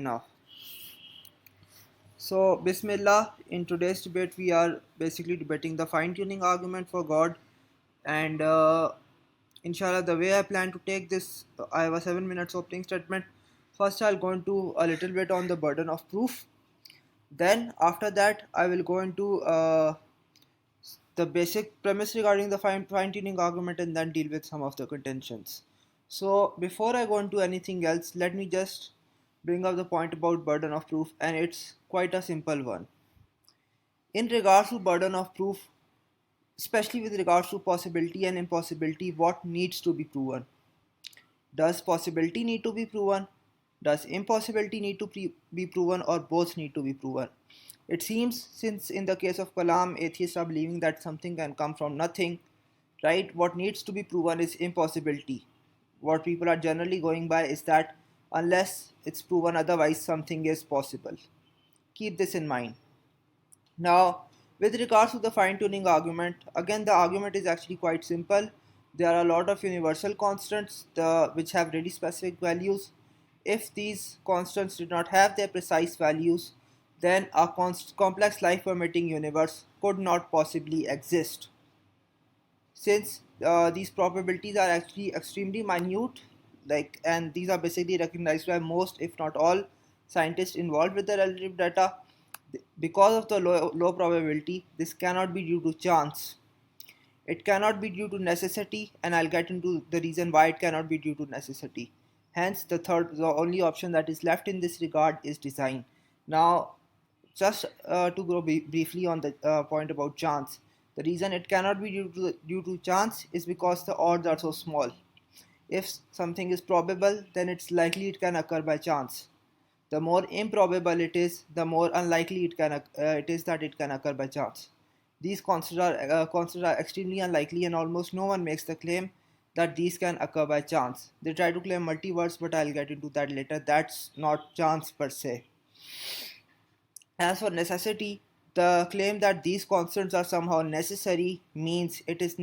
Now, so Bismillah, in today's debate, we are basically debating the fine tuning argument for God, and inshallah, the way I plan to take this, I have a 7 minutes opening statement. First, I'll go into a little bit on the burden of proof. Then, after that, I will go into the basic premise regarding the fine tuning argument and then deal with some of the contentions. So, before I go into anything else, let me just bring up the point about burden of proof, and it's quite a simple one. In regards to burden of proof, especially with regards to possibility and impossibility, what needs to be proven? Does possibility need to be proven? Does impossibility need to be proven, or both need to be proven? It seems, since in the case of Kalam, atheists are believing that something can come from nothing, right? What needs to be proven is impossibility. What people are generally going by is that unless it's proven otherwise, something is possible. Keep this in mind. Now, with regards to the fine tuning argument, again, the argument is actually quite simple. There are a lot of universal constants which have really specific values. If these constants did not have their precise values, then a complex life permitting universe could not possibly exist. Since these probabilities are actually extremely minute, and these are basically recognized by most, if not all, scientists involved with the relative data, because of the low probability, this cannot be due to chance. It cannot be due to necessity, and I'll get into the reason why it cannot be due to necessity. Hence, the only option that is left in this regard is design. Now, just to go briefly on the point about chance, the reason it cannot be due to chance is because the odds are so small. If something is probable, then it's likely it can occur by chance. The more improbable it is, the more unlikely it is that it can occur by chance. These constants are extremely unlikely, and almost no one makes the claim that these can occur by chance. They try to claim multiverse, but I'll get into that later. That's not chance per se. As for necessity, the claim that these constants are somehow necessary means it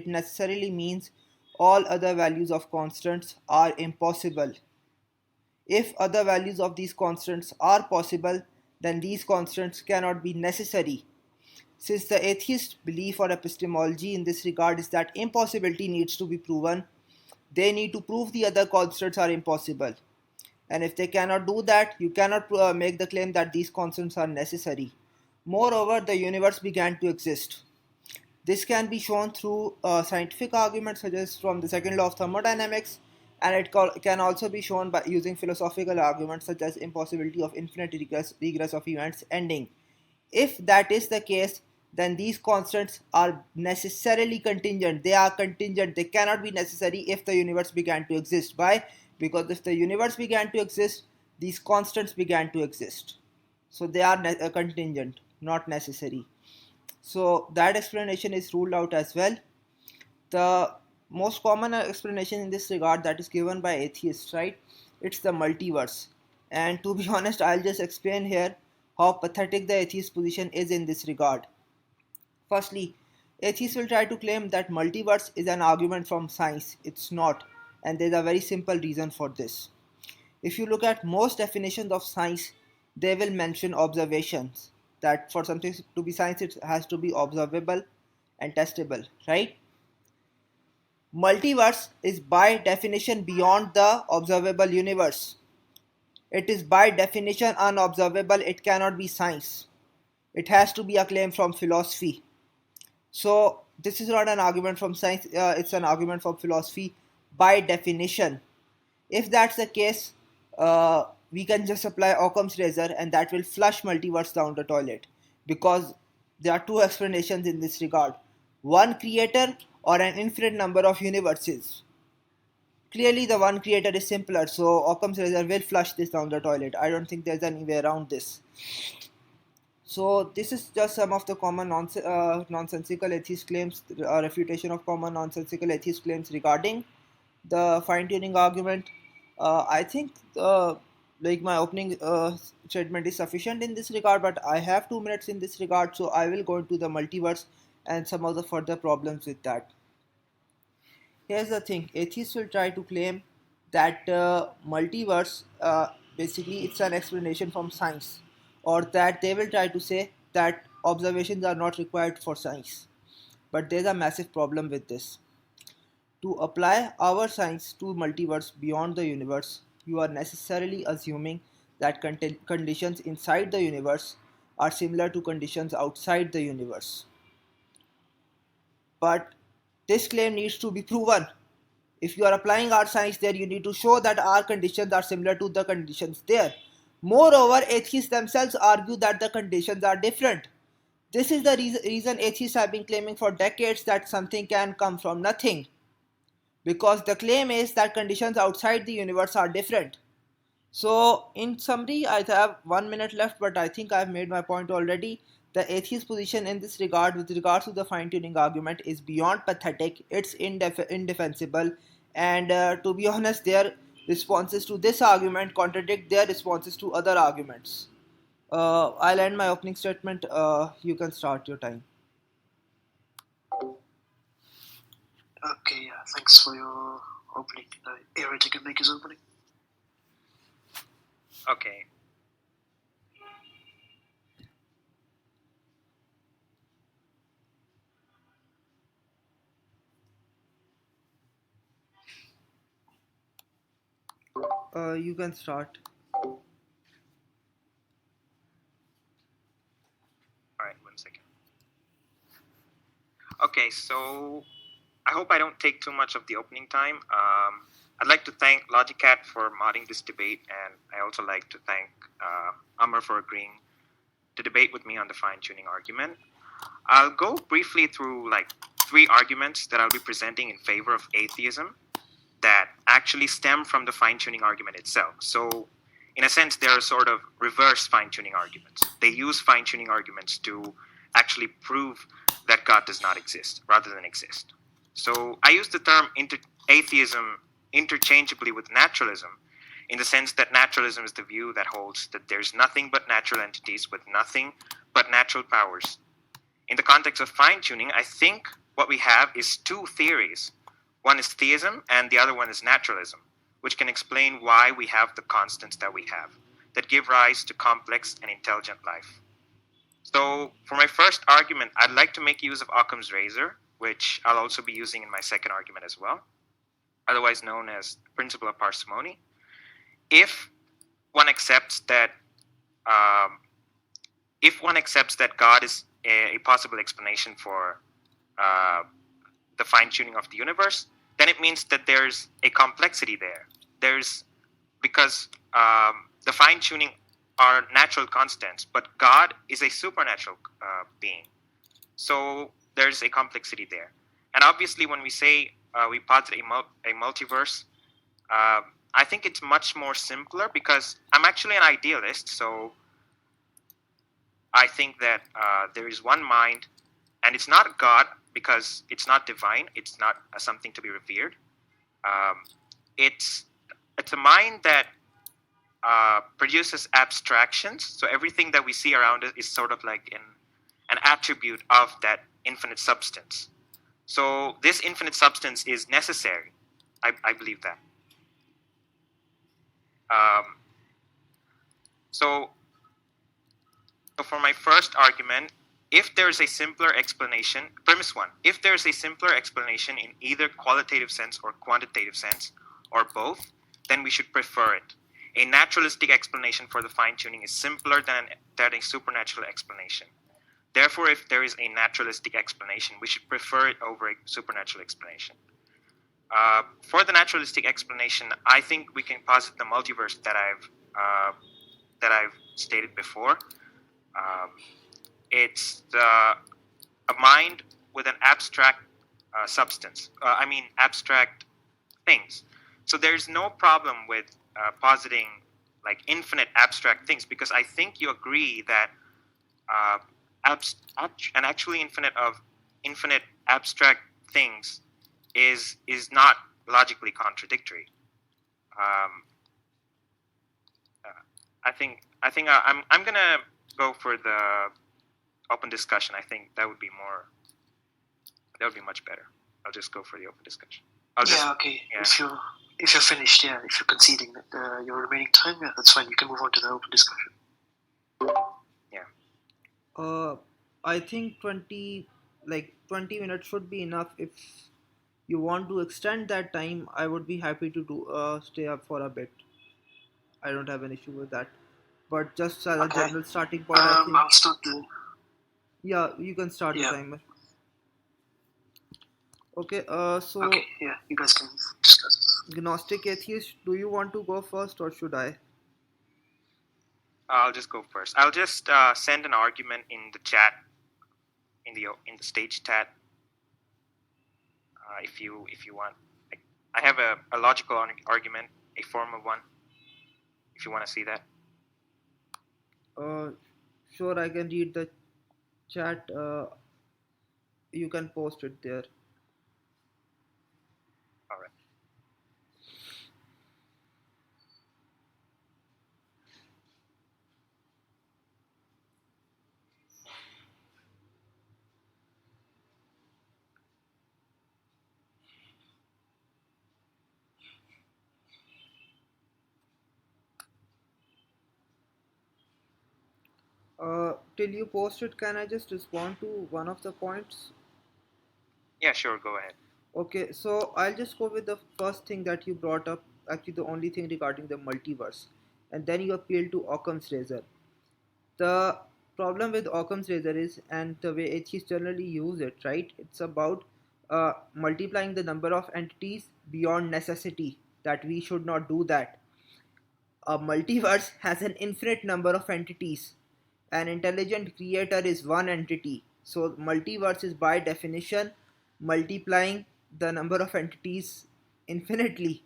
necessarily means all other values of constants are impossible. If other values of these constants are possible, then these constants cannot be necessary. Since the atheist belief or epistemology in this regard is that impossibility needs to be proven, they need to prove the other constants are impossible. And if they cannot do that, you cannot make the claim that these constants are necessary. Moreover, the universe began to exist. This can be shown through scientific arguments such as from the second law of thermodynamics, and can also be shown by using philosophical arguments such as impossibility of infinite regress of events ending. If that is the case, then these constants are necessarily contingent. They are contingent. They cannot be necessary if the universe began to exist. Why? Because if the universe began to exist, these constants began to exist. So they are contingent, not necessary. So that explanation is ruled out as well. The most common explanation in this regard that is given by atheists, right? It's the multiverse. And to be honest, I'll just explain here how pathetic the atheist position is in this regard. Firstly, atheists will try to claim that multiverse is an argument from science. It's not, and there's a very simple reason for this. If you look at most definitions of science, they will mention observations. That for something to be science, it has to be observable and testable, right? Multiverse is by definition beyond the observable universe. It is by definition unobservable. It cannot be science. It has to be a claim from philosophy. So this is not an argument from science, it's an argument from philosophy by definition. If that's the case, we can just apply Occam's razor and that will flush multiverse down the toilet, because there are two explanations in this regard: one creator or an infinite number of universes. Clearly, the one creator is simpler, so Occam's razor will flush this down the toilet. I don't think there's any way around this. So this is just some of the common nonsensical atheist claims, refutation of common nonsensical atheist claims regarding the fine-tuning argument. I think my opening statement is sufficient in this regard, but I have 2 minutes in this regard, so I will go into the multiverse and some of the further problems with that. Here's the thing: atheists will try to claim that multiverse basically it's an explanation from science, or that they will try to say that observations are not required for science. But there's a massive problem with this. To apply our science to multiverse beyond the universe, you are necessarily assuming that conditions inside the universe are similar to conditions outside the universe. But this claim needs to be proven. If you are applying our science there, you need to show that our conditions are similar to the conditions there. Moreover, atheists themselves argue that the conditions are different. This is the reason atheists have been claiming for decades that something can come from nothing. Because the claim is that conditions outside the universe are different. So, in summary, I have 1 minute left, but I think I've made my point already. The atheist position in this regard, with regards to the fine tuning argument, is beyond pathetic, it's indefensible, and to be honest, their responses to this argument contradict their responses to other arguments. I'll end my opening statement. You can start your time. Okay, yeah, thanks for your opening. Eric, you can make his opening. Okay. You can start. All right, 1 second. Okay, so I hope I don't take too much of the opening time. I'd like to thank Logicat for modding this debate, and I also like to thank Amr for agreeing to debate with me on the fine-tuning argument. I'll go briefly through like 3 arguments that I'll be presenting in favor of atheism that actually stem from the fine-tuning argument itself. So, in a sense, they're sort of reverse fine-tuning arguments. They use fine-tuning arguments to actually prove that God does not exist rather than exist. So I use the term atheism interchangeably with naturalism, in the sense that naturalism is the view that holds that there's nothing but natural entities with nothing but natural powers. In the context of fine-tuning, I think what we have is 2 theories. One is theism and the other one is naturalism, which can explain why we have the constants that we have, that give rise to complex and intelligent life. So for my first argument, I'd like to make use of Occam's razor, which I'll also be using in my second argument as well, otherwise known as principle of parsimony. If one accepts that God is a possible explanation for the fine-tuning of the universe, then it means that there's a complexity there. Because the fine-tuning are natural constants, but God is a supernatural being. So there's a complexity there. And obviously, when we say we posit a multiverse, I think it's much more simpler because I'm actually an idealist. So I think that there is one mind, and it's not God because it's not divine. It's not something to be revered. It's a mind that produces abstractions. So everything that we see around us is sort of like an attribute of that infinite substance. So this infinite substance is necessary. I believe that. So for my first argument, if there is a simpler explanation, premise 1, if there is a simpler explanation in either qualitative sense or quantitative sense, or both, then we should prefer it. A naturalistic explanation for the fine-tuning is simpler than a supernatural explanation. Therefore, if there is a naturalistic explanation, we should prefer it over a supernatural explanation. For the naturalistic explanation, I think we can posit the multiverse that I've stated before. It's a mind with an abstract substance. Abstract things. So there's no problem with positing like infinite abstract things, because I think you agree that an actually infinite abstract things is not logically contradictory. I'm gonna go for the open discussion. I think that would be much better. I'll just go for the open discussion. Okay. Yeah. If you if you're finished, yeah, if you're conceding your remaining time, yeah, that's fine. You can move on to the open discussion. I think 20 minutes should be enough. If you want to extend that time, I would be happy to do stay up for a bit. I don't have an issue with that. But just as a Okay. general starting point, I think I'll start the. yeah, you can start the Yeah. timer. Okay. So Okay, yeah, you guys can discuss. Gnostic atheist, do you want to go first or should I? I'll just go first. I'll just send an argument in the chat, in the stage chat, if you want. I have a logical argument, a formal one. If you want to see that. Sure, I can read the chat. You can post it there. All right. Till you post it, can I just respond to one of the points? Yeah, sure. Go ahead. Okay, so I'll just go with the first thing that you brought up, actually the only thing regarding the multiverse, and then you appeal to Occam's razor. The problem with Occam's razor is, and the way atheists generally use it, right? It's about multiplying the number of entities beyond necessity, that we should not do that. A multiverse has an infinite number of entities. An intelligent creator is one entity. So, multiverse is by definition multiplying the number of entities infinitely.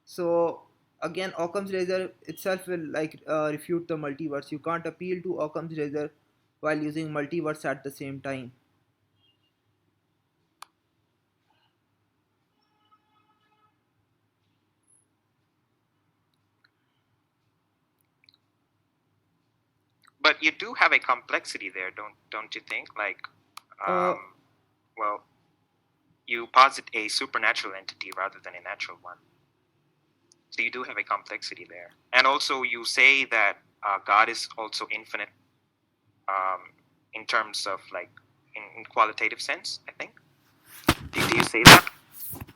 So, again, Occam's razor itself will refute the multiverse. You can't appeal to Occam's razor while using multiverse at the same time. But you do have a complexity there, don't you think? Like, Uh, well, you posit a supernatural entity rather than a natural one. So you do have a complexity there. And also, you say that God is also infinite in terms of like in qualitative sense, I think. Do you say that?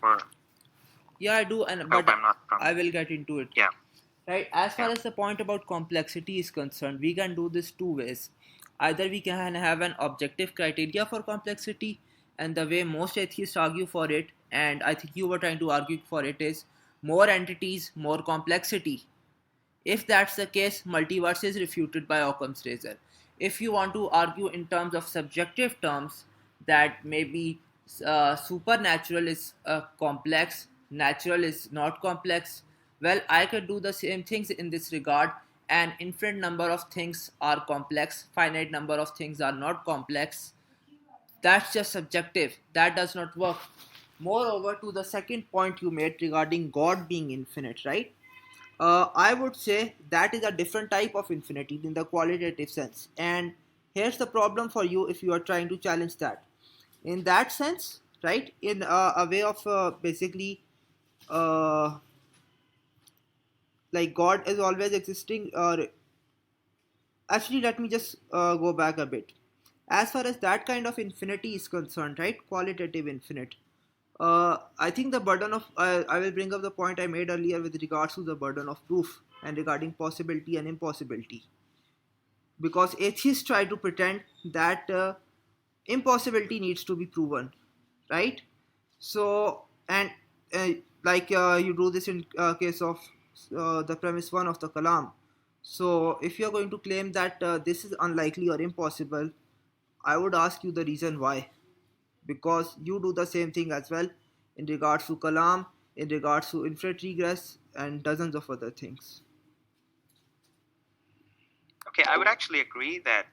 Or yeah, I do, I hope I'm not wrong. I will get into it. Yeah. Right, as far Yeah. as the point about complexity is concerned, we can do this two ways. Either we can have an objective criteria for complexity, and the way most atheists argue for it, and I think you were trying to argue for it, is more entities, more complexity. If that's the case, multiverse is refuted by Occam's razor. If you want to argue in terms of subjective terms, that maybe supernatural is complex, natural is not complex, well, I could do the same things in this regard. An infinite number of things are complex, finite number of things are not complex. That's just subjective. That does not work. Moreover, to the second point you made regarding God being infinite, right? I would say that is a different type of infinity in the qualitative sense. And here's the problem for you if you are trying to challenge that. In that sense, right, in a way of basically uh, like God is always existing, or actually, let me just go back a bit. As far as that kind of infinity is concerned, right, qualitative infinite, I think the burden of I will bring up the point I made earlier with regards to the burden of proof and regarding possibility and impossibility. Because atheists try to pretend that impossibility needs to be proven, right? So, and uh, you do this in case of the premise one of the Kalam. So, if you are going to claim that this is unlikely or impossible, I would ask you the reason why. Because you do the same thing as well in regards to Kalam, in regards to infinite regress, and dozens of other things. Okay, I would actually agree that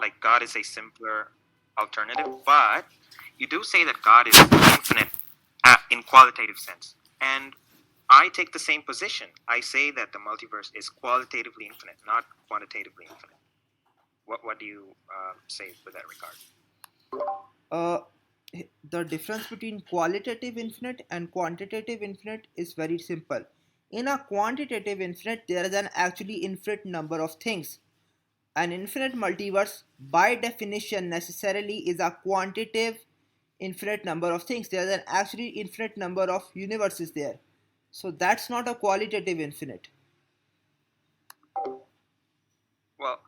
like God is a simpler alternative, but you do say that God is infinite in qualitative sense, and I take the same position. I say that the multiverse is qualitatively infinite, not quantitatively infinite. What do you say with that regard? Uh, The difference between qualitative infinite and quantitative infinite is very simple. In a quantitative infinite, there is an actually infinite number of things. An infinite multiverse, by definition, necessarily is a quantitative infinite number of things. There is an actually infinite number of universes there. So that's not a qualitative infinite. Well,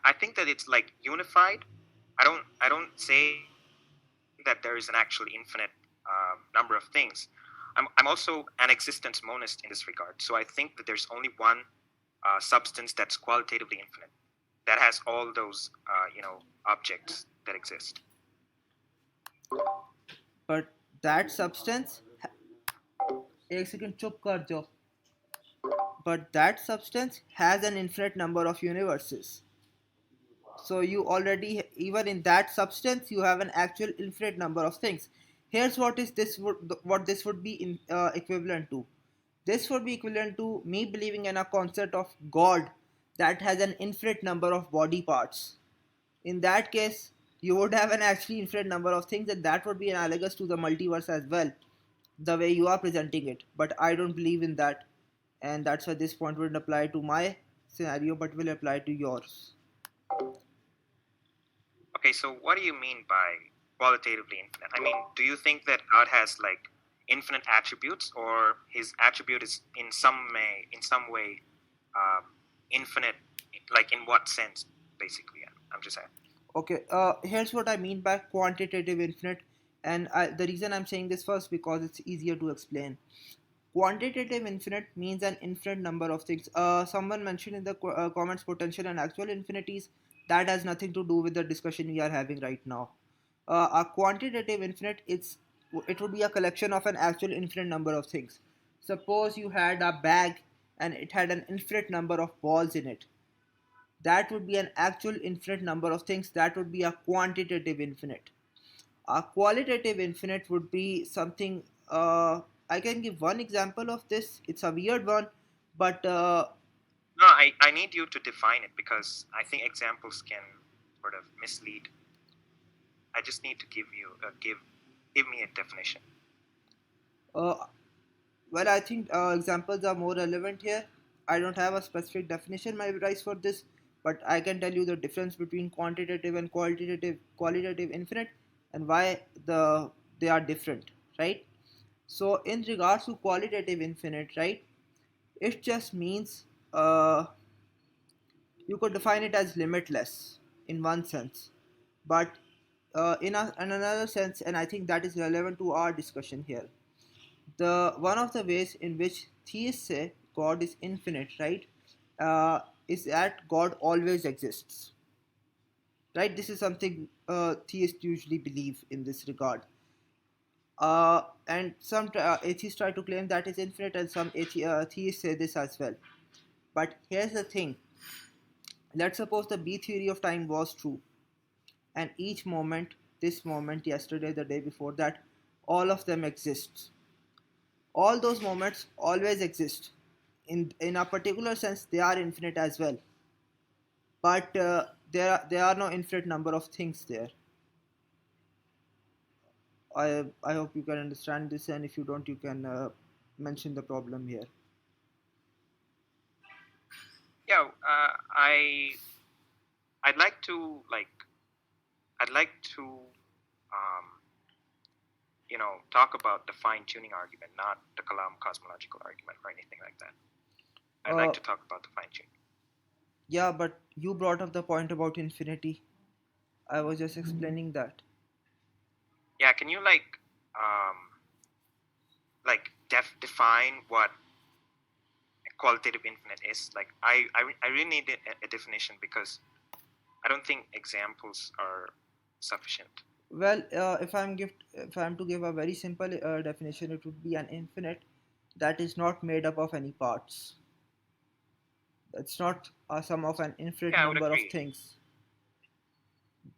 I think that it's like unified. I don't say that there is an actual infinite number of things. I'm also an existence monist in this regard. So I think that there's only one substance that's qualitatively infinite, that has all those objects that exist. But that substance, एक second चुप कर जाओ. But that substance has an infinite number of universes. So you already, even in that substance, you have an actual infinite number of things. Here's what this would be equivalent to. This would be equivalent to me believing in a concept of God that has an infinite number of body parts. In that case, you would have an actually infinite number of things, and that would be analogous to the multiverse as well, the way you are presenting it. But I don't believe in that, and that's why this point wouldn't apply to my scenario, but will apply to yours. Okay, so what do you mean by qualitatively infinite? I mean, do you think that God has like infinite attributes, or his attribute is in some way infinite? Like in what sense, basically? I'm just saying. Okay, here's what I mean by quantitative infinite, and the reason I'm saying this first because it's easier to explain. Quantitative infinite means an infinite number of things. Someone mentioned in the comments potential and actual infinities. That has nothing to do with the discussion we are having right now. A quantitative infinite, it would be a collection of an actual infinite number of things. Suppose you had a bag and it had an infinite number of balls in it. That would be an actual infinite number of things. That would be a quantitative infinite. A qualitative infinite would be something. I can give one example of this. It's a weird one, but No, I need you to define it, because I think examples can sort of mislead. I just need to give me a definition. Well, I think examples are more relevant here. I don't have a specific definition memorized for this, but I can tell you the difference between quantitative and qualitative infinite, and why they are different, right? So, in regards to qualitative infinite, right, it just means you could define it as limitless in one sense, but in another sense, and I think that is relevant to our discussion here. The one of the ways in which theists say God is infinite, right, is that God always exists, right? This is something theists usually believe in this regard. And some atheists try to claim that is infinite, and some theists say this as well. But here's the thing: let's suppose the B theory of time was true, and each moment, this moment, yesterday, the day before that, all of them exists. All those moments always exist. In a particular sense, they are infinite as well. But there are no infinite number of things there. I hope you can understand this, and if you don't, you can mention the problem here. Yeah, I'd like to um, talk about the fine tuning argument, not the Kalam cosmological argument or anything like that. I'd like Uh, to talk about the fine tuning. yeah, but you brought up the point about infinity. I was just explaining that. Yeah, can you um, define what qualitative infinite is? Like, I really need a definition, because I don't think examples are sufficient. Well, if I'm to give a very simple definition, it would be an infinite that is not made up of any parts. It's not a sum of an infinite Yeah, I would number of agree. things.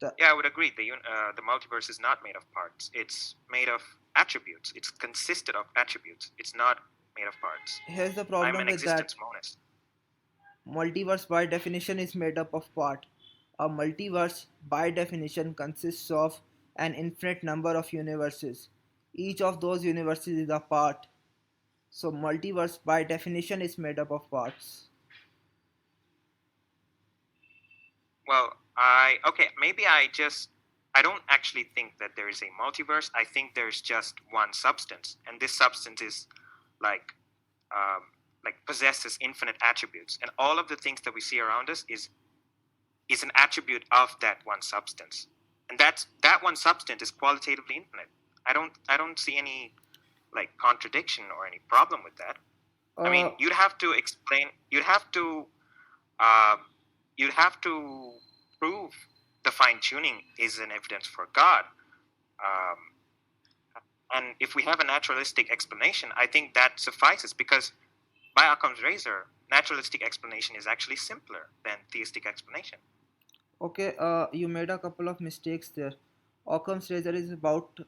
The, Yeah, I would agree. The multiverse is not made of parts. It's made of attributes. It's consisted of attributes. It's not made of parts. Here's the I'm problem an with that: existence monist. multiverse by definition is made up of part. A multiverse by definition consists of an infinite number of universes. Each of those universes is a part. So multiverse by definition is made up of parts. Well, maybe I don't actually think that there is a multiverse. I think there's just one substance, and this substance is like um, possesses infinite attributes, and all of the things that we see around us is an attribute of that one substance, and that one substance is qualitatively infinite. I don't see any like contradiction or any problem with that. I mean, Uh, you'd have to explain. Um, you'd have to prove the fine tuning is an evidence for God. Um, and if we have a naturalistic explanation, I think that suffices because by Occam's razor, naturalistic explanation is actually simpler than theistic explanation. okay, you made a couple of mistakes there. Occam's razor is about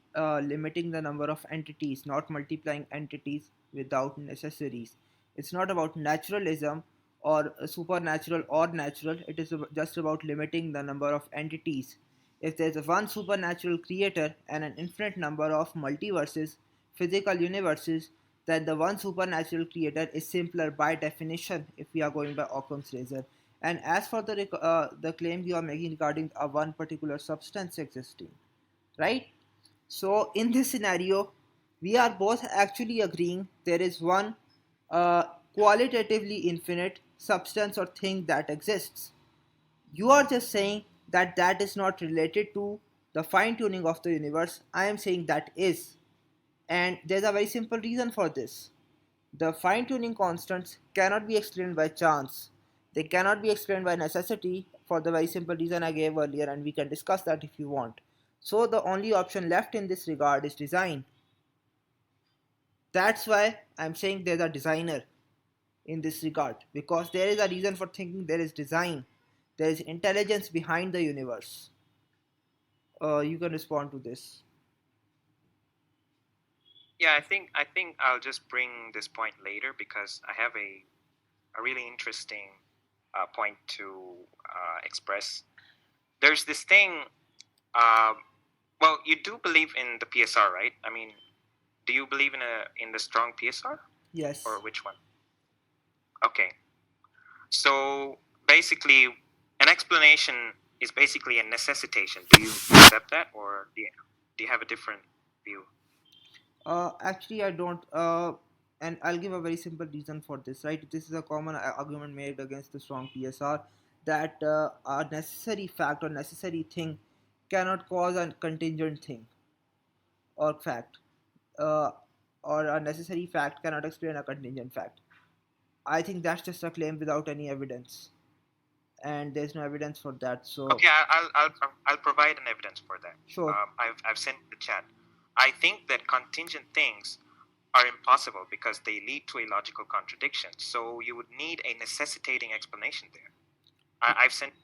limiting the number of entities, not multiplying entities without necessaries. It's not about naturalism or supernatural or natural. It is just about limiting the number of entities. If there's one supernatural creator and an infinite number of multiverses, physical universes, then the one supernatural creator is simpler by definition if we are going by Occam's razor. And as for the claim you are making regarding a one particular substance existing, right? So in this scenario, we are both actually agreeing there is one uh, qualitatively infinite substance or thing that exists. You are just saying that that is not related to the fine tuning of the universe. I am saying that is. And there's a very simple reason for this. The fine tuning constants cannot be explained by chance. They cannot be explained by necessity for the very simple reason I gave earlier, and we can discuss that if you want. So, the only option left in this regard is design. That's why I'm saying there's a designer in this regard, because there is a reason for thinking there is design, there is intelligence behind the universe. You can respond to this. Yeah, I think I'll just bring this point later because I have a really interesting point to express. There's this thing. Uh, well, you do believe in the PSR, right? I mean, do you believe in the strong PSR Yes. or which one? Okay. So basically, an explanation is basically a necessitation. Do you accept that, or do you have a different view? Actually, I don't. And I'll give a very simple reason for this. Right, this is a common argument made against the strong PSR that a necessary fact or necessary thing cannot cause a contingent thing or fact, uh, or a necessary fact cannot explain a contingent fact. I think that's just a claim without any evidence, and there's no evidence for that. So, Okay, I'll provide an evidence for that. sure. I've sent the chat. I think that contingent things are impossible because they lead to a logical contradiction. So you would need a necessitating explanation there. I've sent.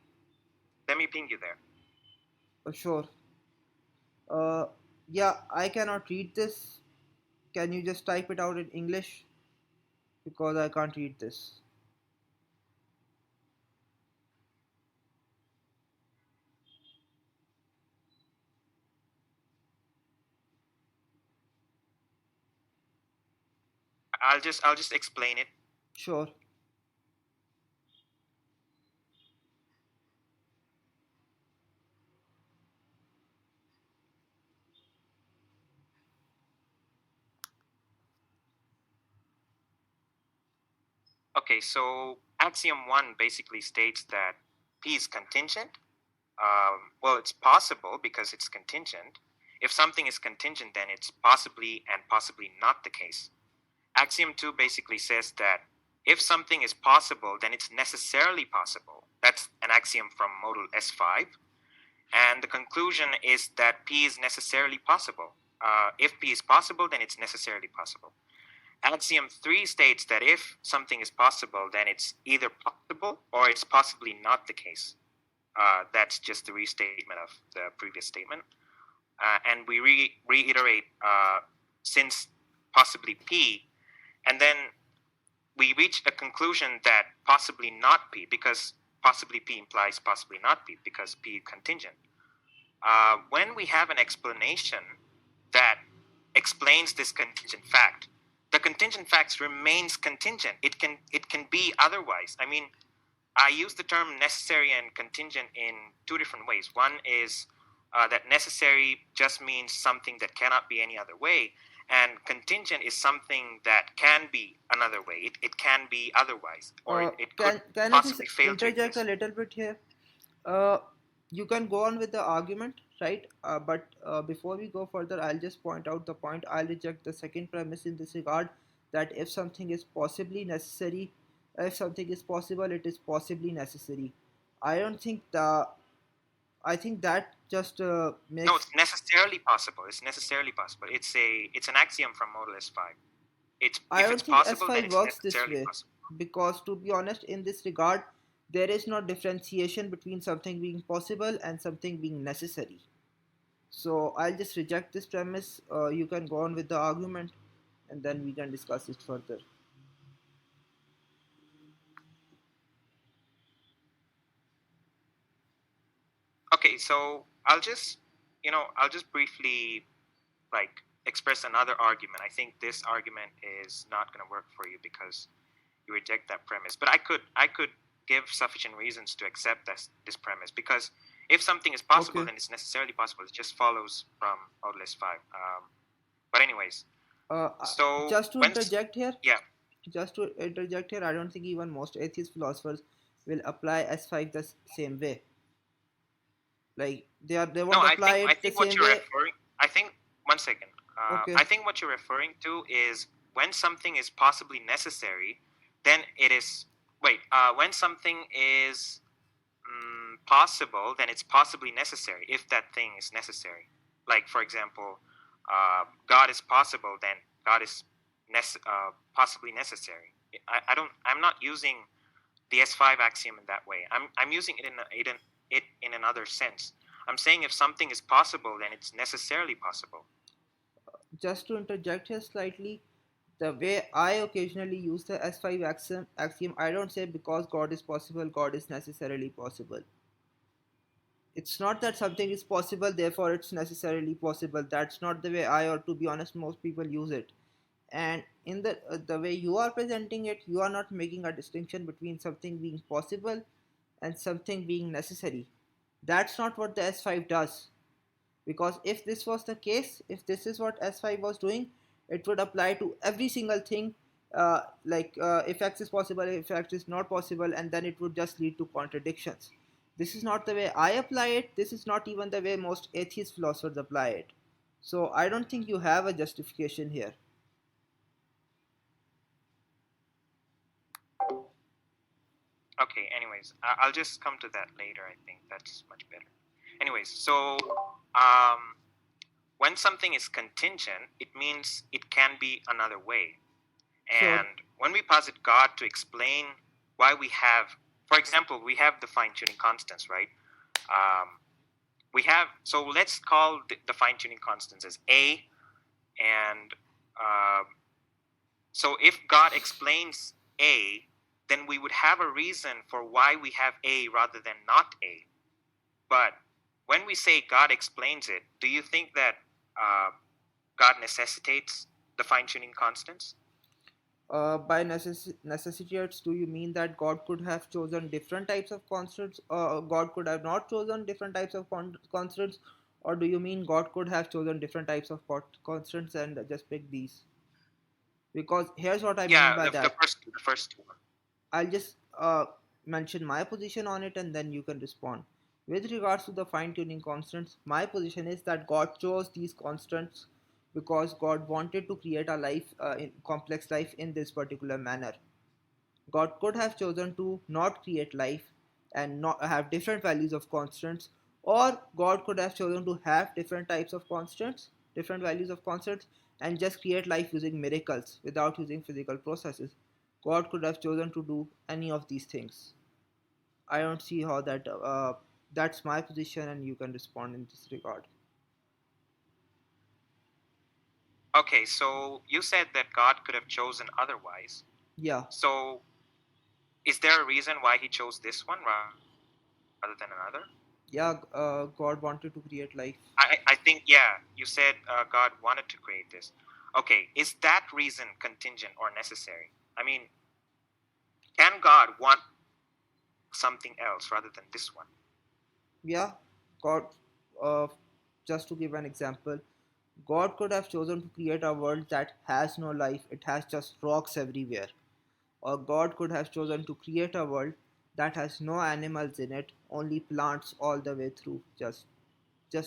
Let me ping you there. Sure. Uh, yeah, I cannot read this. Can you just type it out in English? Because I can't read this. I'll just explain it. Sure. Okay, so axiom one basically states that P is contingent. Well, it's possible because it's contingent. If something is contingent, then it's possibly and possibly not the case. Axiom 2 basically says that if something is possible, then it's necessarily possible. That's an axiom from module S5. And the conclusion is that P is necessarily possible. If P is possible, then it's necessarily possible. Axiom 3 states that if something is possible, then it's either possible or it's possibly not the case. That's just the restatement of the previous statement. And we reiterate since possibly P, and then we reach a conclusion that possibly not P, because possibly P implies possibly not P, because P is contingent. when we have an explanation that explains this contingent fact, the contingent fact remains contingent. It can be otherwise. I mean, I use the term necessary and contingent in two different ways. One is that necessary just means something that cannot be any other way, and contingent is something that can be another way. It can be otherwise, or it could can I just possibly fail to interject a exist. little bit here? Uh, you can go on with the argument, right? But before we go further, I'll just point out the point. I'll reject the second premise in this regard, that if something is possibly necessary, if something is possible, it is possibly necessary. I don't think the. I think that just No, makes. it's necessarily possible. It's necessarily possible. It's an axiom from Model S5. It's I if don't it's think possible, then S5 it's works this necessarily way, possible. because, to be honest, in this regard, there is no differentiation between something being possible and something being necessary. So I'll just reject this premise. You can go on with the argument, and then we can discuss it further. Okay, so I'll just briefly like express another argument. I think this argument is not going to work for you because you reject that premise. But I could give sufficient reasons to accept this premise, because if something is possible, Okay. then it's necessarily possible. It just follows from Model S5. But anyways, Uh, so just to interject here, yeah, I don't think even most atheist philosophers will apply S5 the same way. Like they no, won't apply I it the think what same you're way. referring. I think one second. Okay. I think what you're referring to is when something is possibly necessary, then it is. Wait, when something is possible, then it's possibly necessary if that thing is necessary. Like, for example, God is possible, then God is possibly necessary. I'm not using the S5 axiom in that way. I'm using it in another sense. I'm saying if something is possible, then it's necessarily possible. Just to interject here slightly, the way I occasionally use the S5 axiom, I don't say because God is possible, God is necessarily possible. It's not that something is possible, therefore it's necessarily possible. That's not the way I, or to be honest, most people use it. And in the way you are presenting it, you are not making a distinction between something being possible and something being necessary. That's not what the S5 does. Because if this was the case, if this is what S5 was doing, it would apply to every single thing, if X is possible, if X is not possible, and then it would just lead to contradictions. This is not the way I apply it. This is not even the way most atheist philosophers apply it. So I don't think you have a justification here. Okay, anyways, I'll just come to that later. I think that's much better. Anyways, so um, when something is contingent, it means it can be another way. Sure. And when we posit God to explain why we have, for example, we have the fine-tuning constants, right? So let's call the fine-tuning constants as A, and so if God explains A, then we would have a reason for why we have A rather than not A. But when we say God explains it, do you think that God necessitates the fine-tuning constants? By necessitates, do you mean that God could have chosen different types of constants, or God could have not chosen different types of constants, or do you mean God could have chosen different types of constants and just pick these? Because here's what I mean Yeah, by the that. first two. I'll just mention my position on it, and then you can respond. With regards to the fine tuning constants, my position is that God chose these constants because God wanted to create a complex life in this particular manner. God could have chosen to not create life and not have different values of constants, or God could have chosen to have different types of constants, different values of constants, and just create life using miracles without using physical processes. God could have chosen to do any of these things. I don't see how that's my position, and you can respond in this regard. Okay, so you said that God could have chosen otherwise. Yeah. So is there a reason why he chose this one rather than another? Yeah, God wanted to create life. I think, yeah, you said God wanted to create this. Okay, is that reason contingent or necessary? I mean, can God want something else rather than this one? Yeah, God, uh, just to give an example, God could have chosen to create a world that has no life, it has just rocks everywhere. Or God could have chosen to create a world that has no animals in it, only plants all the way through. Just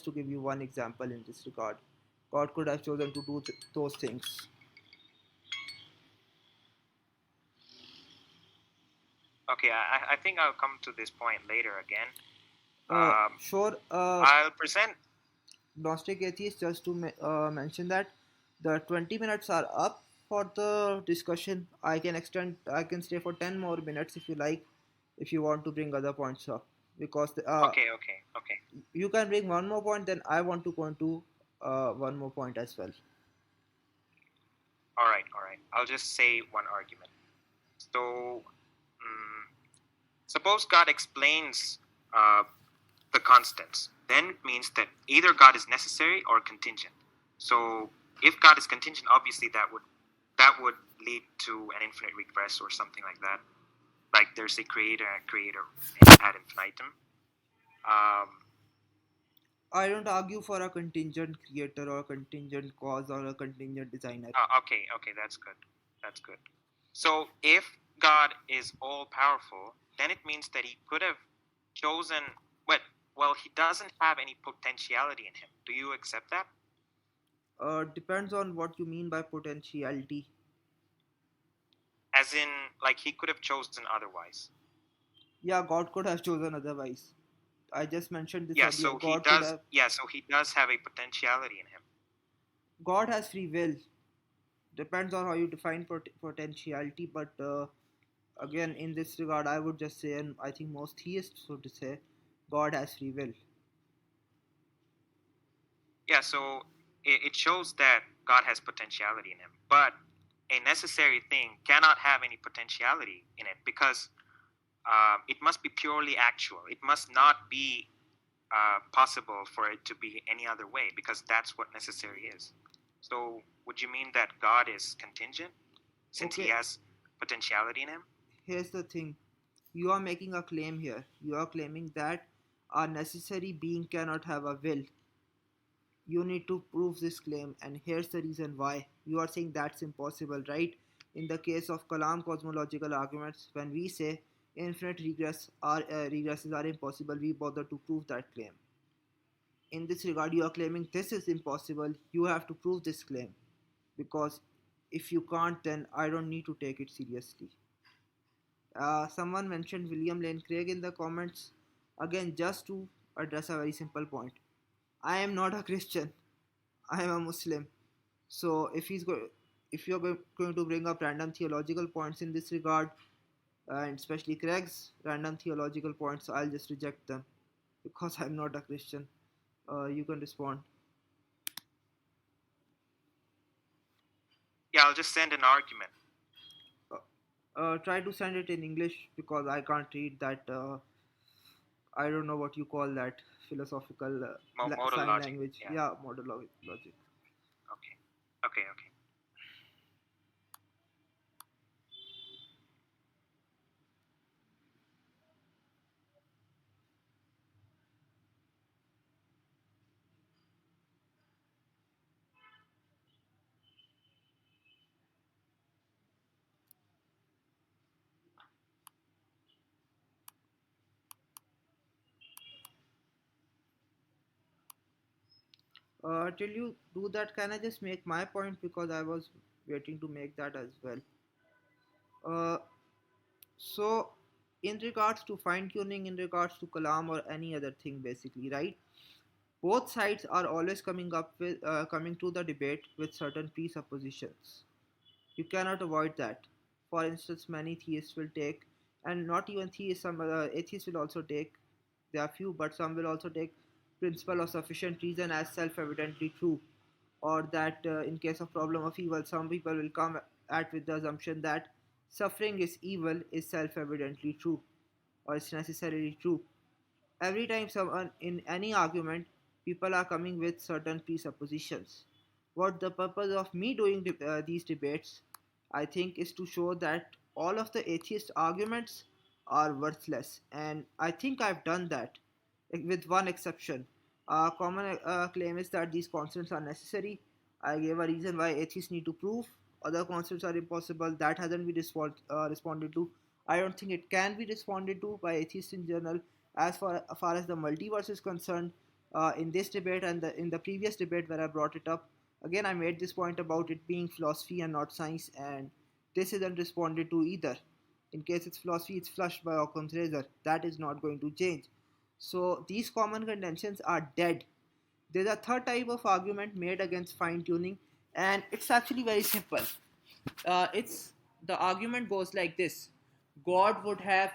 to give you one example in this regard, God could have chosen to do those things. Okay, I think I'll come to this point later again. Sure. I'll present. Gnostic atheist, just to mention that the 20 minutes are up for the discussion. I can extend, I can stay for 10 more minutes if you like, if you want to bring other points up. Because Okay, okay, okay. you can bring one more point, then I want to go into one more point as well. All right, all right. I'll just say one argument. So, mm, suppose God explains the constants, then it means that either God is necessary or contingent. So, if God is contingent, obviously that would lead to an infinite regress or something like that. Like there's a creator ad infinitum. Um, I don't argue for a contingent creator or a contingent cause or a contingent designer. okay, okay, that's good. That's good. So if God is all powerful, then it means that he could have chosen. Well, he doesn't have any potentiality in him. Do you accept that? Depends on what you mean by potentiality. As in, like he could have chosen otherwise. Yeah, God could have chosen otherwise. I just mentioned this Yeah. earlier. So he God could does. have. Yeah. So he does have a potentiality in him. God has free will. Depends on how you define potentiality, but again, in this regard, I would just say, and I think most theists would say, God has free will. Yeah. So it shows that God has potentiality in him, but a necessary thing cannot have any potentiality in it because it must be purely actual. It must not be possible for it to be any other way because that's what necessary is. So, would you mean that God is contingent since he Okay, has potentiality in him? here's the thing. You are making a claim here. You are claiming that a necessary being cannot have a will. You need to prove this claim, and here's the reason why. You are saying that's impossible, right? In the case of Kalam cosmological arguments, when we say infinite regresses are impossible, we bother to prove that claim. In this regard, you are claiming this is impossible. You have to prove this claim, because if you can't, then I don't need to take it seriously. Someone mentioned William Lane Craig in the comments. Again, just to address a very simple point, I am not a Christian. I am a Muslim. So if you're going to bring up random theological points in this regard, and especially Craig's random theological points, I'll just reject them because I'm not a Christian. You can respond. Yeah, I'll just send an argument. Uh, Try to send it in English because I can't read that. I don't know what you call that philosophical Modal sign logic. language. Yeah. Yeah, model logic. Okay. Okay. Okay. Till you do that, can I just make my point because I was waiting to make that as well. Uh, so, in regards to fine tuning, in regards to Kalam or any other thing, basically, right? Both sides are always coming to the debate with certain presuppositions. You cannot avoid that. For instance, many theists will take, and not even theists, some atheists will also take. There are few, but some will also take principle of sufficient reason as self-evidently true, or that in case of problem of evil, some people will come at with the assumption that suffering is evil is self-evidently true, or it's necessarily true. every time someone in any argument, people are coming with certain presuppositions. What the purpose of me doing these debates, I think, is to show that all of the atheist arguments are worthless, and I think I've done that, with one exception. A common claim is that these constants are necessary. I gave a reason why atheists need to prove other constants are impossible. That hasn't been responded to. I don't think it can be responded to by atheists in general. As far as the multiverse is concerned, in this debate and in the previous debate where I brought it up, again I made this point about it being philosophy and not science, and this isn't responded to either. In case it's philosophy, it's flushed by Occam's razor. That is not going to change. So these common contentions are dead. There's a third type of argument made against fine tuning, and it's actually very simple. It's the argument goes like this: God would have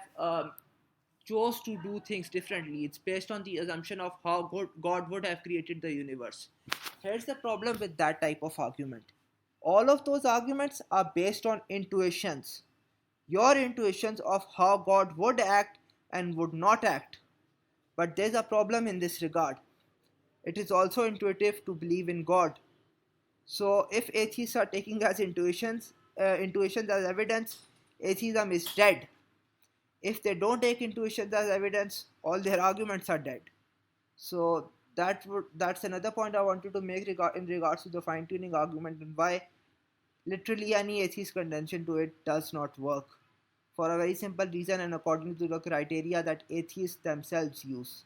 chose to do things differently. It's based on the assumption of how God would have created the universe. Here's the problem with that type of argument: all of those arguments are based on intuitions, your intuitions of how God would act and would not act. But there's a problem in this regard. It is also intuitive to believe in God. So if atheists are taking as intuitions as evidence, atheism is dead. If they don't take intuitions as evidence, all their arguments are dead. So that's another point I wanted to make in regards to the fine tuning argument, and why literally any atheist contention to it does not work, for a very simple reason and according to the criteria that atheists themselves use.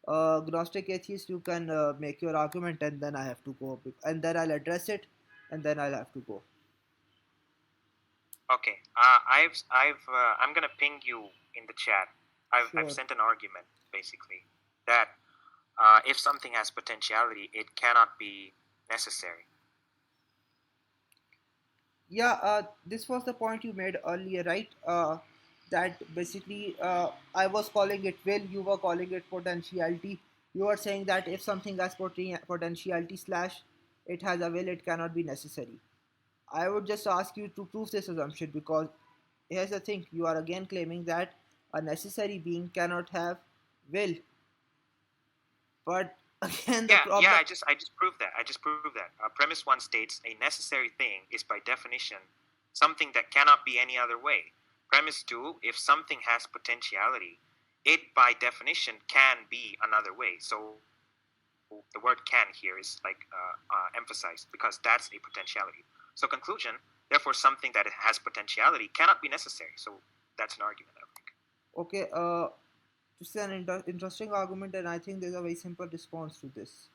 Gnostic atheist, you can make your argument, and then I have to go, and then I'll address it, and then I'll have to go. Okay. I'm gonna ping you in the chat. I've sent an argument basically that if something has potentiality, it cannot be necessary. Yeah, this was the point you made earlier, right? That basically I was calling it will, you were calling it potentiality. You were saying that if something has potentiality slash it has a will, it cannot be necessary. I would just ask you to prove this assumption, because here's the thing: you are again claiming that a necessary being cannot have will. But again, the problem. Yeah. I just proved that. Premise one states a necessary thing is by definition something that cannot be any other way. Premise two: if something has potentiality, it by definition can be another way. So the word "can" here is like emphasized because that's a potentiality. So conclusion: therefore, something that has potentiality cannot be necessary. So that's an argument, I think. Okay. This is an interesting argument, and I think there's a very simple response to this.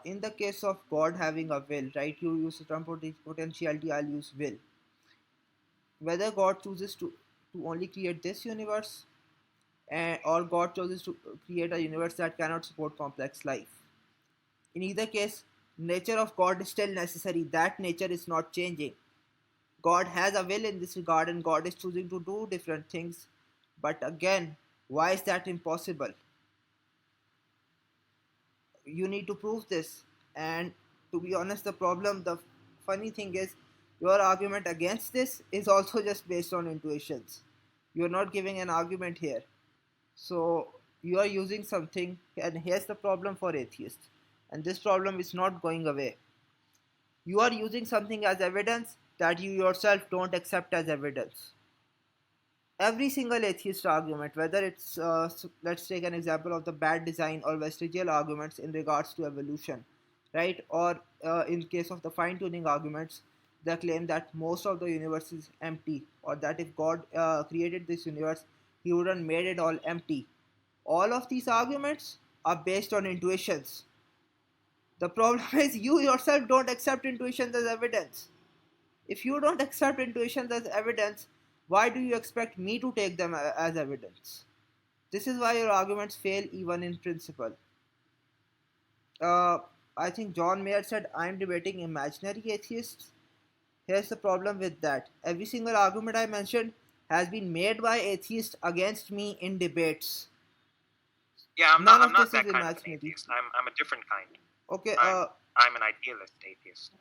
In the case of God having a will, right? You use the term potentiality, I'll use will. Whether God chooses to only create this universe, or God chooses to create a universe that cannot support complex life. In either case, nature of God is still necessary. That nature is not changing. God has a will in this regard, and God is choosing to do different things. But again, why is that impossible? You need to prove this. And to be honest, the funny thing is, your argument against this is also just based on intuitions. You're not giving an argument here. So you are using something, and here's the problem for atheists. And this problem is not going away. You are using something as evidence that you yourself don't accept as evidence. Every single atheist argument, whether it's let's take an example of the bad design or vestigial arguments in regards to evolution, right? Or in case of the fine-tuning arguments, they claim that most of the universe is empty, or that if God created this universe, he wouldn't made it all empty. All of these arguments are based on intuitions. The problem is you yourself don't accept intuitions as evidence. If you don't accept intuitions as evidence, why do you expect me to take them as evidence? This is why your arguments fail even in principle. I think John Mayer said, I'm debating imaginary atheists. Here's the problem with that. Every single argument I mentioned has been made by atheists against me in debates. Yeah, I'm not that kind of an atheist. I'm a different kind. Okay. I'm an idealist atheist.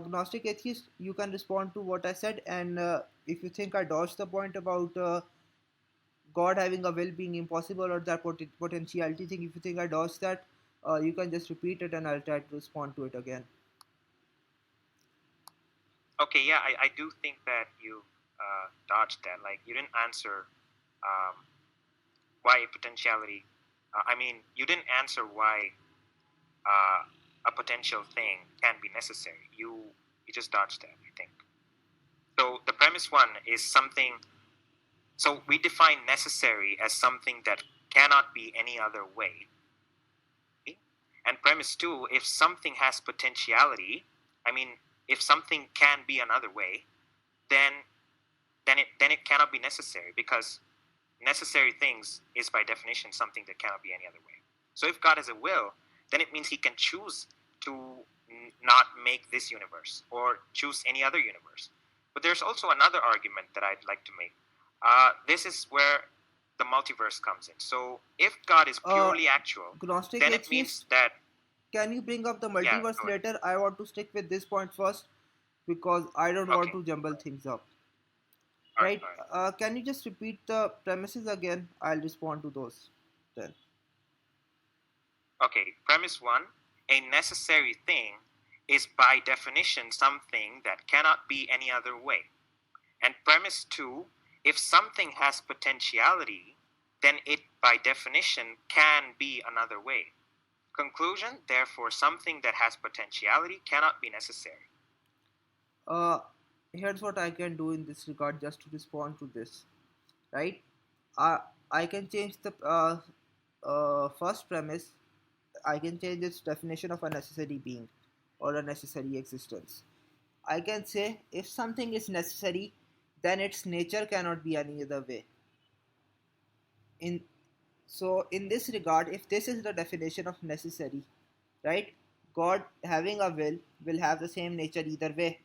Gnostic atheist, you can respond to what I said, and if you think I dodged the point about God having a will being impossible, or that potentiality thing. If you think I dodged that, you can just repeat it and I'll try to respond to it again. Okay, yeah, I do think that you dodged that. Like, you didn't answer why potentiality. You didn't answer why a potential thing can be necessary. You just dodged that, I think. So the premise one is something. So we define necessary as something that cannot be any other way. And premise two, if something has potentiality, if something can be another way, then it cannot be necessary, because necessary things is by definition something that cannot be any other way. So if God has a will, then it means he can choose to not make this universe or choose any other universe. But there's also another argument that I'd like to make. This is where the multiverse comes in. So if God is purely actual, Gnostic then it atheist, means that. can you bring up the Yeah, multiverse go ahead. later? I want to stick with this point first because I don't want Okay. to jumble things up. All Right? all right. Can you just repeat the premises again? I'll respond to those then. Okay, premise one, a necessary thing is by definition something that cannot be any other way. And premise two, if something has potentiality, then it by definition can be another way. Conclusion, therefore, something that has potentiality cannot be necessary. Here's what I can do in this regard just to respond to this. Right? I can change the first premise. I can change its definition of a necessary being or a necessary existence. I can say if something is necessary, then its nature cannot be any other way. In in this regard, if this is the definition of necessary, right? God having a will have the same nature either way.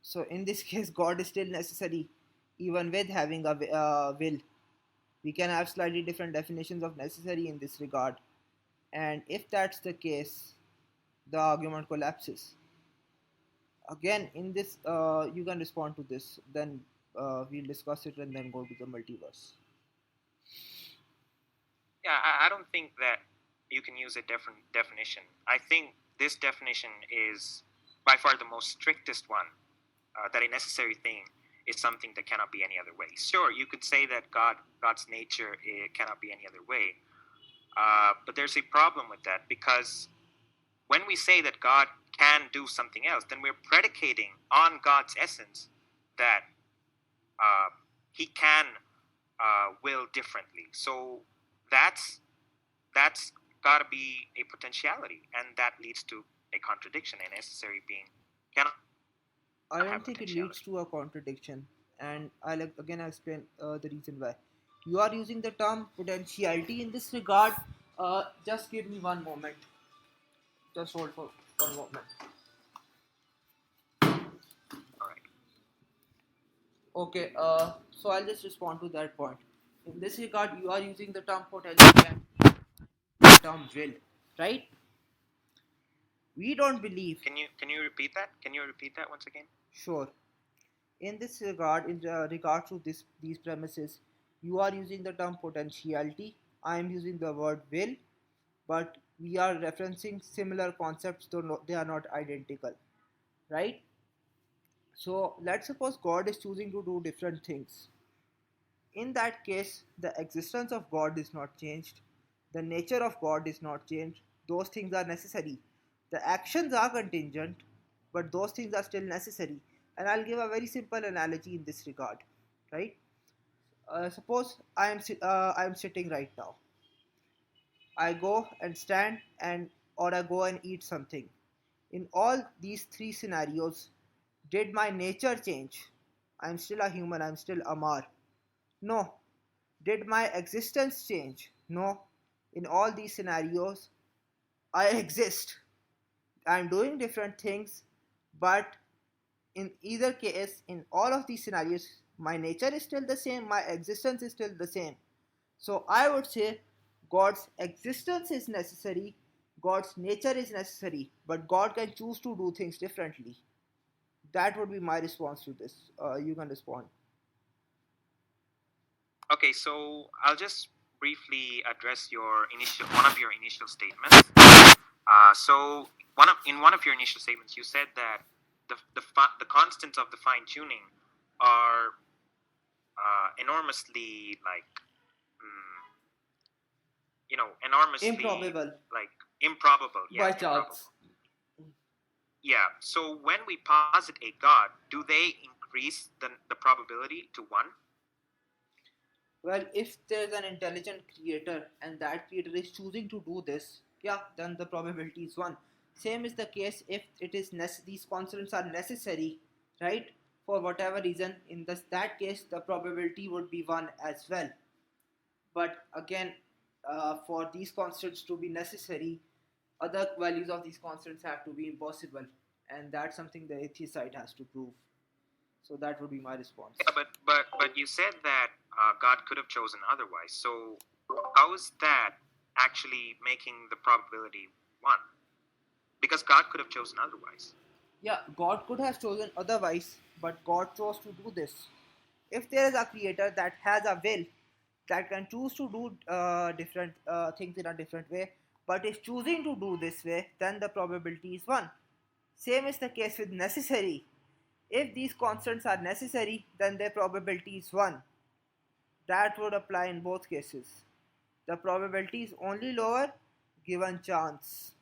So in this case, God is still necessary, even with having a will. We can have slightly different definitions of necessary in this regard, and if that's the case, the argument collapses. Again, in this, you can respond to this. Then we'll discuss it and then go to the multiverse. Yeah, I don't think that you can use a different definition. I think this definition is by far the most strictest one, that a necessary thing is something that cannot be any other way. Sure, you could say that God's nature, it cannot be any other way, but there's a problem with that, because when we say that God can do something else, then we're predicating on God's essence that he can will differently. So that's got to be a potentiality, and that leads to a contradiction. A necessary being cannot I have don't think it leads potentiality. to a contradiction, and I'll again explain the reason why. You are using the term potentiality in this regard. Just give me one moment. Just hold for one moment. All right. Okay. So I'll just respond to that point. In this regard, you are using the term potentiality, the term will, right? We don't believe. Can you repeat that? Can you repeat that once again? Sure. In this regard, in regard to these premises, you are using the term potentiality. I am using the word will, but we are referencing similar concepts, though they are not identical, right? So let's suppose God is choosing to do different things. In that case, the existence of God is not changed, the nature of God is not changed. Those things are necessary. The actions are contingent, but those things are still necessary. And I'll give a very simple analogy in this regard, right? Suppose I am sitting right now. I go and stand, and or I go and eat something. In all these three scenarios, did my nature change? I'm still a human, I'm still Amar. No. Did my existence change? No. In all these scenarios, I exist. I'm doing different things, but in either case, in all of these scenarios, my nature is still the same, my existence is still the same. So I would say God's existence is necessary, God's nature is necessary, but God can choose to do things differently. That would be my response to this. You can respond. Okay, so I'll just briefly address one of your initial statements. So in one of your initial statements, you said that the constants of the fine tuning are enormously enormously Improbable like improbable. Yeah, by improbable. chance. Yeah. So when we posit a god, do they increase the probability to one? Well, if there's an intelligent creator and that creator is choosing to do this, yeah, then the probability is one. Same is the case if it is these constants are necessary, right? For whatever reason, in that case, the probability would be one as well. But again, for these constants to be necessary, other values of these constants have to be impossible, and that's something the atheist side has to prove. So that would be my response. Yeah, but you said that God could have chosen otherwise. So how is that actually making the probability one? Because God could have chosen otherwise. Yeah, God could have chosen otherwise, but God chose to do this. If there is a creator that has a will, that can choose to do different things in a different way, but is choosing to do this way, then the probability is one. Same is the case with necessary. If these constants are necessary, then their probability is one. That would apply in both cases. The probability is only lower given chance.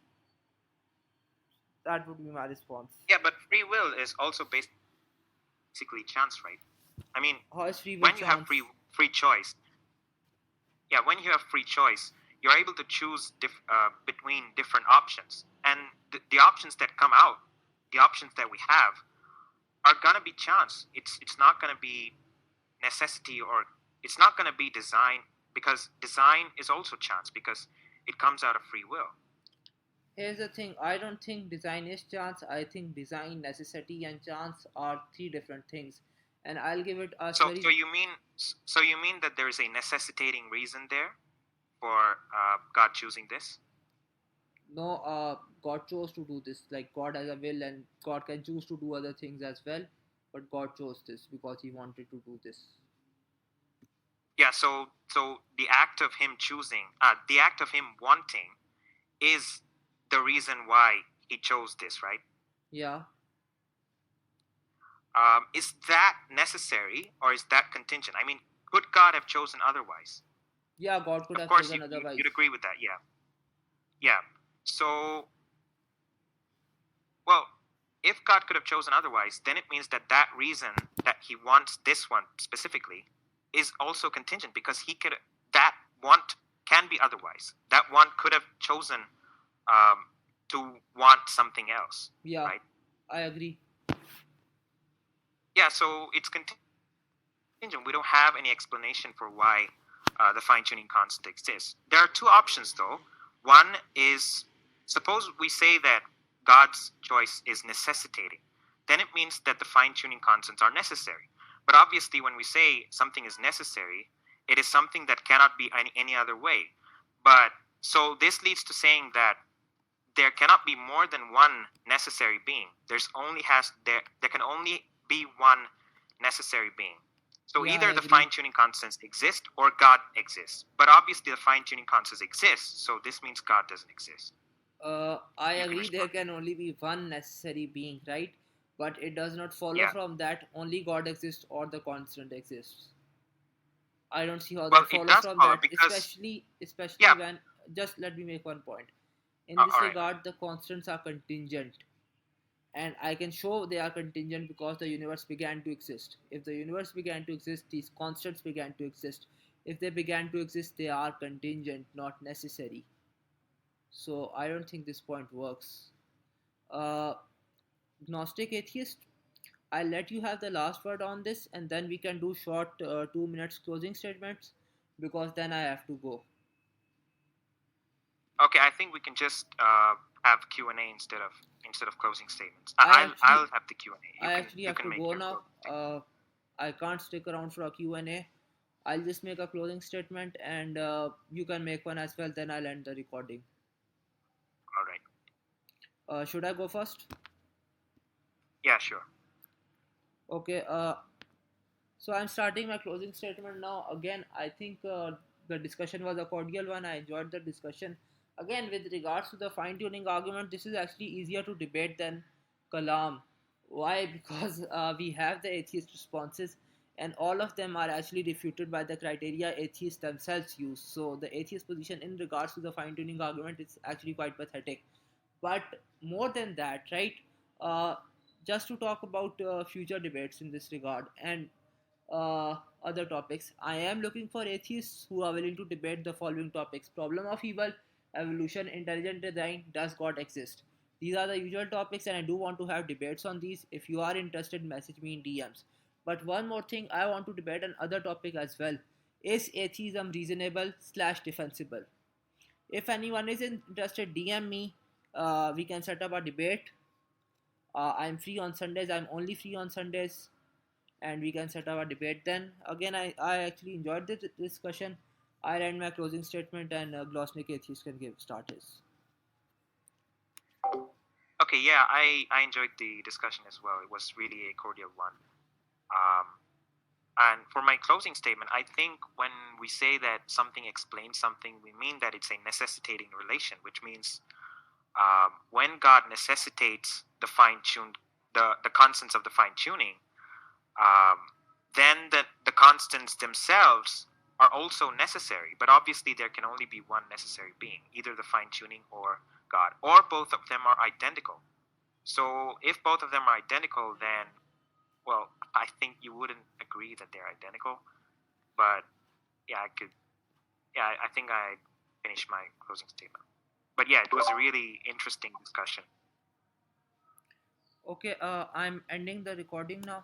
That would be my response. Yeah, but free will is also basically chance, right? I mean, How is free will when you have chance? free choice, yeah, when you have free choice, you're able to choose between different options, and the options that come out, the options that we have, are gonna be chance. It's not gonna be necessity, or it's not gonna be design, because design is also chance because it comes out of free will. Here's the thing, I don't think design is chance. I think design, necessity, and chance are three different things. And I'll give it a So very so you mean so you mean that there is a necessitating reason there for God choosing this? no, God chose to do this. Like, God has a will, and God can choose to do other things as well. But God chose this because He wanted to do this. Yeah. So the act of him choosing, the act of him wanting, is the reason why he chose this, right? Yeah, Is that necessary or is that contingent? I mean, could God have chosen otherwise? yeah, God could Of have course, chosen otherwise. you'd agree with that, yeah. Yeah. So, well, if God could have chosen otherwise, then it means that that reason that he wants this one specifically is also contingent, because that want can be otherwise. That one could have chosen um, to want something else, Yeah, right? I agree. Yeah, so it's contingent. We don't have any explanation for why the fine tuning constant exists. There are two options, though. One is, suppose we say that God's choice is necessitating, then it means that the fine tuning constants are necessary. But obviously, when we say something is necessary, it is something that cannot be any other way. But so this leads to saying that there cannot be more than one necessary being. There can only be one necessary being. So Yeah, I either the agree. fine tuning constants exist or God exists. But obviously the fine tuning constants exist, so this means God doesn't exist. I You can agree there respond. can only be one necessary being, right? But it does not follow Yeah. from that only God exists or the constant exists. I don't see how Well, that it follows does from follow that, because especially yeah. when, just let me make one point. In this All right. regard, the constants are contingent, and I can show they are contingent because the universe began to exist. If the universe began to exist, these constants began to exist. If they began to exist, they are contingent, not necessary. So I don't think this point works. Uh, Gnostic atheist, I'll let you have the last word on this, and then we can do short 2 minutes closing statements because then I have to go. Okay, I think we can just have Q and A instead of closing statements. I I'll actually have the Q and A. I actually You have can to make go your now. closing statement. I can't stick around for a Q&A. I'll just make a closing statement, and you can make one as well. Then I'll end the recording. All right. Should I go first? Yeah, sure. Okay. So I'm starting my closing statement now. Again, I think the discussion was a cordial one. I enjoyed the discussion. Again, with regards to the fine tuning argument, this is actually easier to debate than Kalam. Why? Because we have the atheist responses, and all of them are actually refuted by the criteria atheists themselves use. So the atheist position in regards to the fine tuning argument is actually quite pathetic. But more than that, right? Uh, just to talk about future debates in this regard and other topics, I am looking for atheists who are willing to debate the following topics: problem of evil, evolution, intelligent design, does God exist? These are the usual topics, and I do want to have debates on these. If you are interested, message me in DMs. But one more thing, I want to debate another topic as well. Is atheism reasonable slash defensible? If anyone is interested, DM me. We can set up a debate. I'm free on Sundays. I'm only free on Sundays, and we can set up a debate then. Again, I actually enjoyed the discussion. I end my closing statement, and Glosnik Atheist can give start his. Okay, yeah, I enjoyed the discussion as well. It was really a cordial one. Um, and for my closing statement, I think when we say that something explains something, we mean that it's a necessitating relation, which means when God necessitates the fine tuned the constants of the fine tuning, um, then the constants themselves are also necessary. But obviously, there can only be one necessary being, either the fine tuning or God, or both of them are identical. So if both of them are identical, then, well, I think you wouldn't agree that they're identical. But yeah, I think I finished my closing statement. But yeah, it was a really interesting discussion. Okay, I'm ending the recording now.